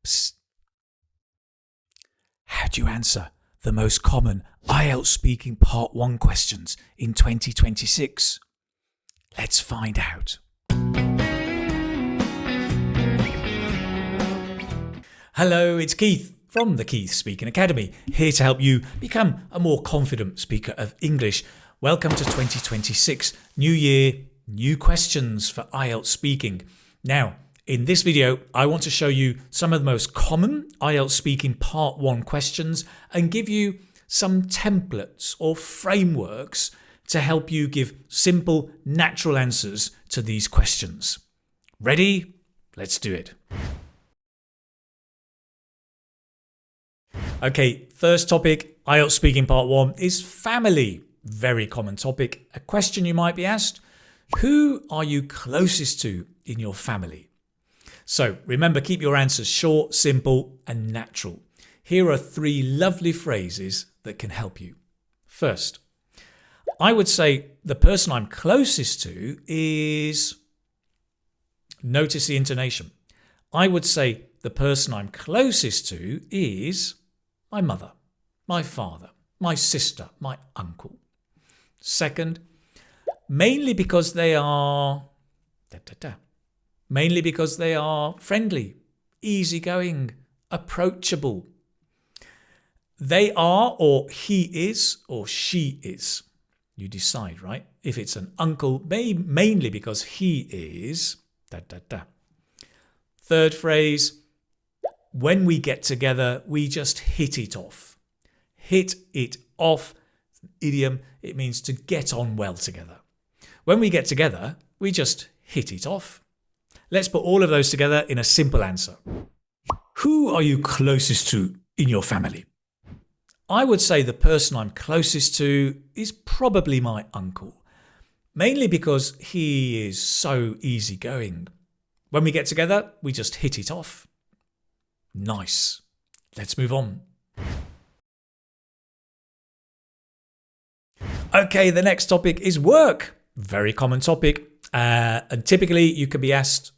Psst. How do you answer the most common IELTS Speaking Part 1 questions in 2026? Let's find out. Hello, it's Keith from the Keith Speaking Academy, here to help you become a more confident speaker of English. Welcome to 2026, new year, new questions for IELTS Speaking. Now, in this video, I want to show you some of the most common IELTS Speaking Part 1 questions and give you some templates or frameworks to help you give simple, natural answers to these questions. Ready? Let's do it. Okay, first topic, IELTS Speaking Part 1 is family. Very common topic. A question you might be asked, who are you closest to in your family? So remember, keep your answers short, simple and natural. Here are 3 lovely phrases that can help you. First, I would say the person I'm closest to is, notice the intonation. I would say the person I'm closest to is my mother, my father, my sister, my uncle. Second, mainly because they are mainly because they are friendly, easygoing, approachable. They are, or he is, or she is. You decide, right? If it's an uncle, mainly because he is, Third phrase, when we get together, we just hit it off. Hit it off, idiom, it means to get on well together. When we get together, we just hit it off. Let's put all of those together in a simple answer. Who are you closest to in your family? I would say the person I'm closest to is probably my uncle, mainly because he is so easygoing. When we get together, we just hit it off. Nice. Let's move on. Okay, the next topic is work. Very common topic. And typically you can be asked,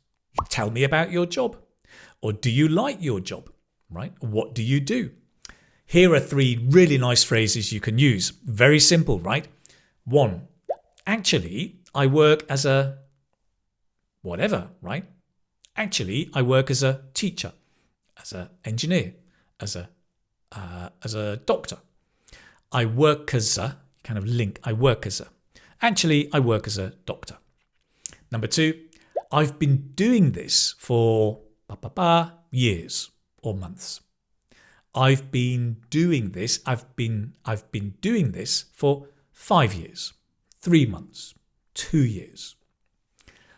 tell me about your job. Or do you like your job? Right? What do you do? Here are 3 really nice phrases you can use. Very simple, right? 1. Actually, I work as a whatever, right? Actually, I work as a teacher, as an engineer, as a doctor. I work as a, kind of link, I work as a. Actually, I work as a doctor. Number 2, I've been doing this for years or months. I've been doing this for 5 years, 3 months, 2 years.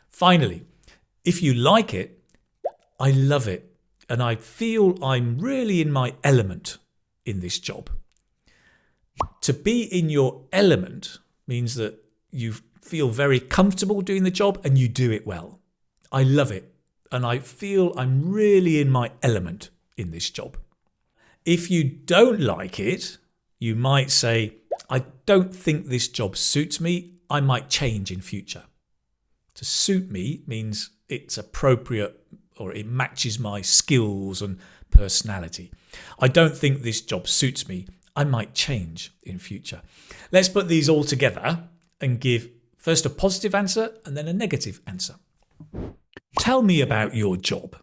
Finally, if you like it, I love it and I feel I'm really in my element in this job. To be in your element means that you feel very comfortable doing the job and you do it well. I love it and I feel I'm really in my element in this job. If you don't like it, you might say, I don't think this job suits me. I might change in future. To suit me means it's appropriate or it matches my skills and personality. I don't think this job suits me. I might change in future. Let's put these all together and give first a positive answer and then a negative answer. Tell me about your job.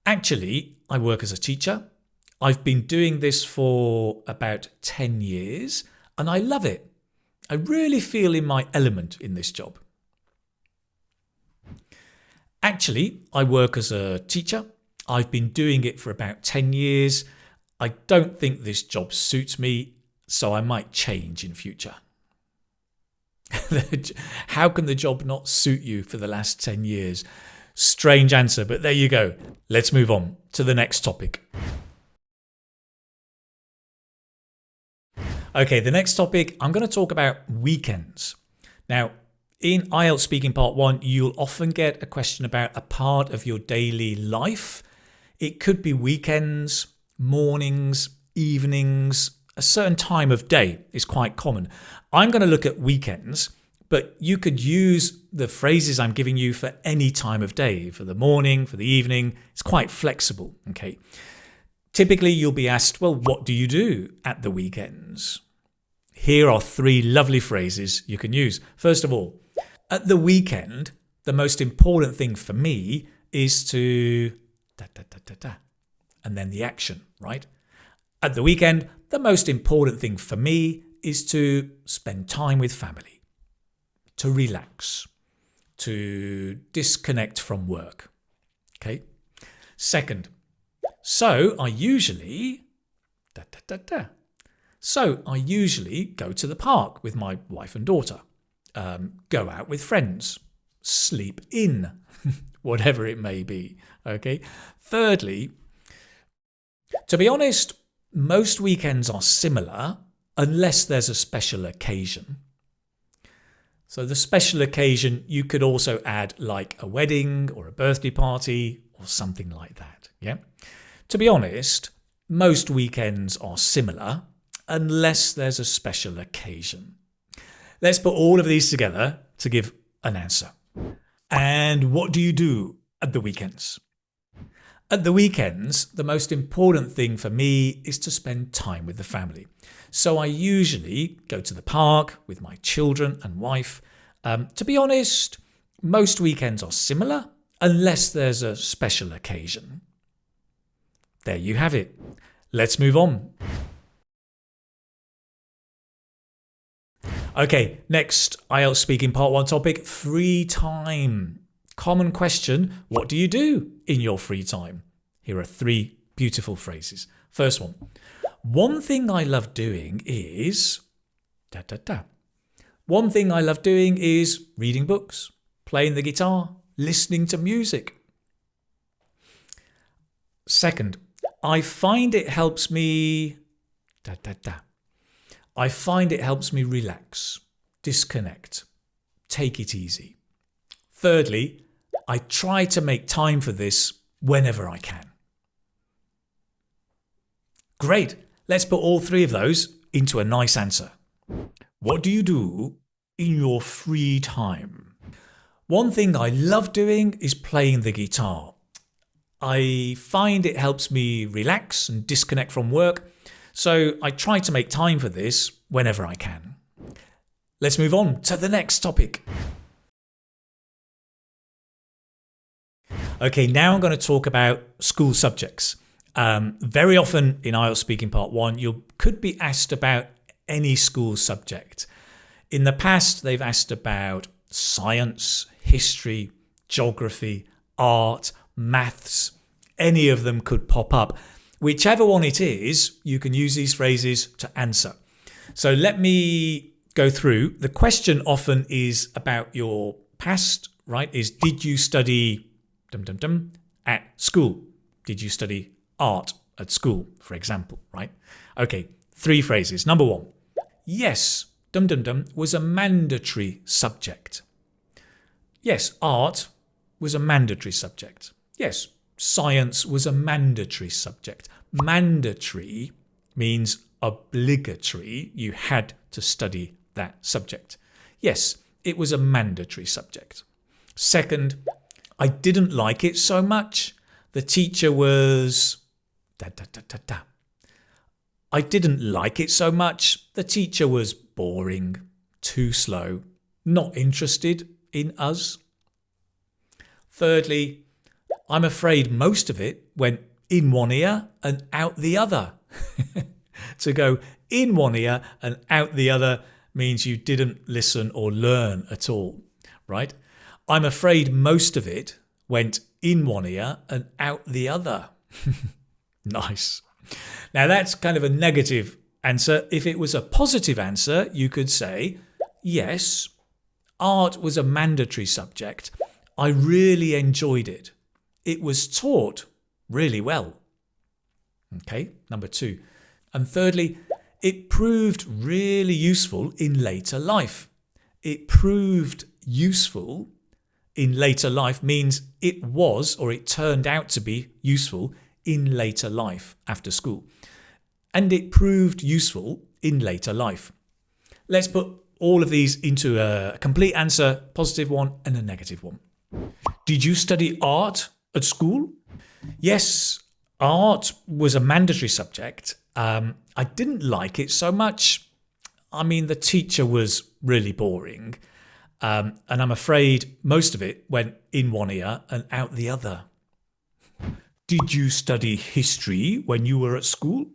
Actually, I work as a teacher. I've been doing this for about 10 years and I love it. I really feel in my element in this job. Actually, I work as a teacher. I've been doing it for about 10 years. I don't think this job suits me, so I might change in future. How can the job not suit you for the last 10 years? Strange answer, but there you go. Let's move on to the next topic. Okay, the next topic, I'm going to talk about weekends. Now, in IELTS Speaking Part 1, you'll often get a question about a part of your daily life. It could be weekends, mornings, evenings, a certain time of day is quite common. I'm going to look at weekends, But you could use the phrases I'm giving you for any time of day, for the morning, for the evening. It's quite flexible, okay? Typically, you'll be asked, well, what do you do at the weekends? Here are 3 lovely phrases you can use. First of all, at the weekend, the most important thing for me is to da da da da da, and then the action, right? At the weekend, the most important thing for me is to spend time with family, to relax, to disconnect from work. Okay? Second, so I usually go to the park with my wife and daughter, go out with friends, sleep in, whatever it may be. Okay? Thirdly, to be honest, most weekends are similar unless there's a special occasion. So the special occasion, you could also add like a wedding or a birthday party or something like that. Yeah. To be honest, most weekends are similar unless there's a special occasion. Let's put all of these together to give an answer. And what do you do at the weekends? At the weekends, the most important thing for me is to spend time with the family. So I usually go to the park with my children and wife. To be honest, most weekends are similar unless there's a special occasion. There you have it. Let's move on. Okay, next IELTS Speaking Part 1 topic, free time. Common question, what do you do in your free time? Here are 3 beautiful phrases. First one thing I love doing is One thing I love doing is reading books, playing the guitar, listening to music. Second, I find it helps me I find it helps me relax, disconnect, take it easy. Thirdly, I try to make time for this whenever I can. Great. Let's put all 3 of those into a nice answer. What do you do in your free time? One thing I love doing is playing the guitar. I find it helps me relax and disconnect from work, so I try to make time for this whenever I can. Let's move on to the next topic. Okay, now I'm going to talk about school subjects. Very often in IELTS Speaking Part 1, you could be asked about any school subject. In the past, they've asked about science, history, geography, art, maths. Any of them could pop up. Whichever one it is, you can use these phrases to answer. So let me go through. The question often is about your past, right? Is did you study at school? Did you study art at school, for example, right? Okay, 3 phrases. Number 1, yes, was a mandatory subject. Yes, art was a mandatory subject. Yes, science was a mandatory subject. Mandatory means obligatory. You had to study that subject. Yes, it was a mandatory subject. Second, I didn't like it so much. The teacher was I didn't like it so much. The teacher was boring, too slow, not interested in us. Thirdly, I'm afraid most of it went in one ear and out the other. To go in one ear and out the other means you didn't listen or learn at all, right? I'm afraid most of it went in one ear and out the other. Nice. Now that's kind of a negative answer. If it was a positive answer, you could say, yes, art was a mandatory subject. I really enjoyed it. It was taught really well. Okay, number 2. And thirdly, it proved really useful in later life. It proved useful in later life means it was or it turned out to be useful in later life after school. And it proved useful in later life. Let's put all of these into a complete answer, positive one and a negative one. Did you study art at school? Yes, art was a mandatory subject. I didn't like it so much. I mean, the teacher was really boring. And I'm afraid most of it went in one ear and out the other. Did you study history when you were at school?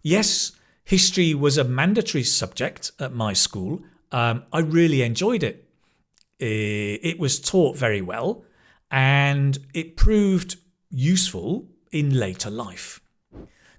Yes, history was a mandatory subject at my school. I really enjoyed it. It was taught very well and it proved useful in later life.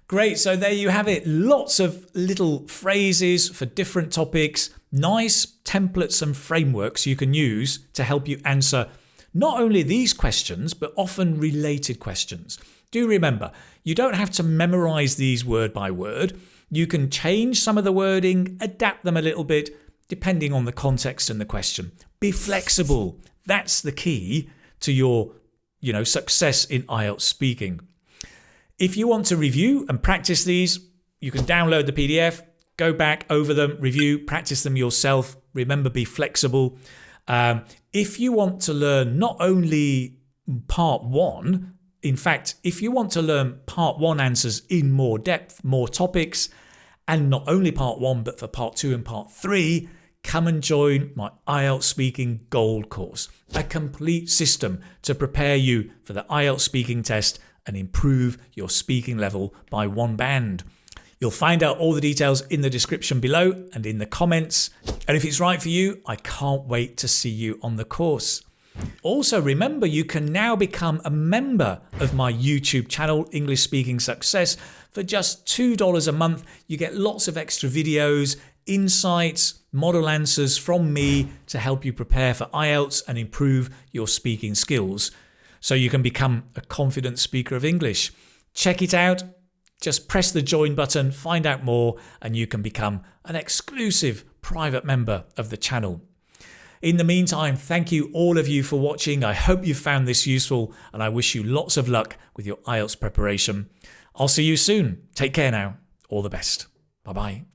Great, so there you have it. Lots of little phrases for different topics, nice templates and frameworks you can use to help you answer not only these questions, but often related questions. Do remember, you don't have to memorize these word by word. You can change some of the wording, adapt them a little bit, depending on the context and the question. Be flexible. That's the key to your, success in IELTS speaking. If you want to review and practice these, you can download the PDF, go back over them, review, practice them yourself. Remember, be flexible. If you want to learn not only part one, in fact, if you want to learn part one answers in more depth, more topics, and not only part one, but for part two and part three, come and join my IELTS Speaking Gold course, a complete system to prepare you for the IELTS speaking test and improve your speaking level by one band. You'll find out all the details in the description below and in the comments. And if it's right for you, I can't wait to see you on the course. Also, remember, you can now become a member of my YouTube channel, English Speaking Success. For just $2 a month, you get lots of extra videos, insights, model answers from me to help you prepare for IELTS and improve your speaking skills so you can become a confident speaker of English. Check it out. Just press the join button, find out more, and you can become an exclusive private member of the channel. In the meantime, thank you all of you for watching. I hope you found this useful and I wish you lots of luck with your IELTS preparation. I'll see you soon. Take care now. All the best. Bye-bye.